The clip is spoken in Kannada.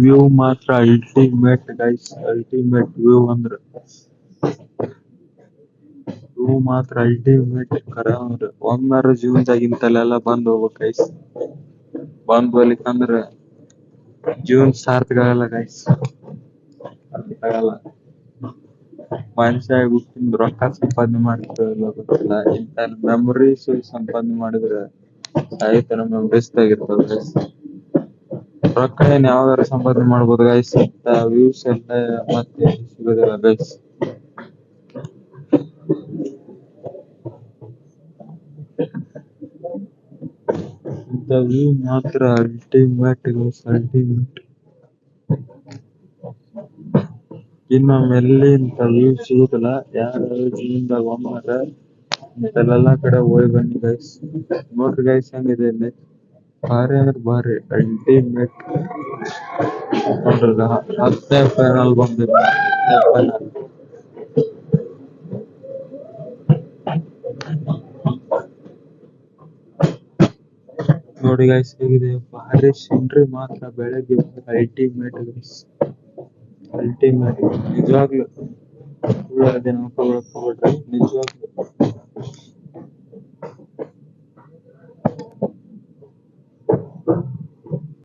ವ್ಯೂ ಮಾತ್ರ ಅಲ್ಟಿಮೇಟ್ ಗೈಸ್, ಅಲ್ಟಿಮೇಟ್ ವ್ಯೂ ಅಂದ್ರ ವ್ಯೂ ಮಾತ್ರ ಅಲ್ಟಿಮೇಟ್ ಕರ ಅಂದ್ರ ಒಮ್ಮೆರ ಜೀವನದಾಗ ಇಂತಲ್ಲೆಲ್ಲ ಬಂದ್ ಹೋಗ್ಬೇಕ್ ಗೈಸ್. ಬಂದ್ ಹೋಗ್ಲಿಕ್ಕಂದ್ರ ಜೀವನ ಸಾರ್ಥಕ ಆಗಲ್ಲ ಗೈಸ್, ಆಗಲ್ಲ. ಮನುಷ್ಯ ಹುಟ್ಟಿಂದ ರೊಕ್ಕ ಸಂಪಾದನೆ ಮಾಡ್ತಿರಲ್ಲ ಗೊತ್ತಿಲ್ಲ, ಇಂತ ಮೆಮೊರೀಸ್ ಸಂಪಾದನೆ ಮಾಡಿದ್ರ ಸಾಯಿತನ ಮೆಮೊರೀಸ್ ಇರ್ತಾವ ಗೈಸ್. ರೊಕ್ಕ ಏನ್ ಯಾವಾಗಾರ ಸಂಪಾದನೆ ಮಾಡ್ಬೋದು ಗೈಸ್, ಇಂತ ವ್ಯೂಸ್ ಎಲ್ಲ ಮತ್ತೆ ಸಿಗೋದಿಲ್ಲ ಗೈಸ್. ಇಂತ ವ್ಯೂ ಮಾತ್ರ ಅಲ್ಟಿಮೇಟ್ ಗೈಸ್, ಅಲ್ಟಿಮೇಟ್. ಇನ್ನೊಮ್ಮೆ ಎಲ್ಲಿ ಇಂತ ವ್ಯೂ ಸಿಗುದಿಲ್ಲ. ಯಾರ ಜೀವನದಾಗ ಒಮ್ಮಾರ ಇಂತಲ್ಲೆಲ್ಲಾ ಕಡೆ ಹೋಗಿ ಬನ್ನಿ ಗೈಸ್. ನೋಡ್ರಿ ಗೈಸ್ ಹೆಂಗಿದೆ ಇಲ್ಲಿ, ಭಾರಿ ಅಂದ್ರ ಭಾರಿ ಅಲ್ಟಿಮೇಟ್. ನೋಡ್ರಿ 10ನೇ ಫೈನಲ್ ಬಂದಿದೆ, 10ನೇ ಫೈನಲ್. ನೋಡಿ ಗೈಸ್ ಹೇಗಿದೆ, ಭಾರಿ ಸೀನ್ರಿ ಮಾತ್ರ ಬೆಳಗ್ಗೆ ಅಲ್ಟಿಮೇಟ್ ಗೈಸ್, ಅಲ್ಟಿಮೇಟ್. ನಿಜವಾಗ್ಲು ಸುಳ್ಳು ಹೇಳ್ತೀನಿ ಅನ್ಕೋಬೇಡ್ರಿ, ನಿಜವಾಗ್ಲು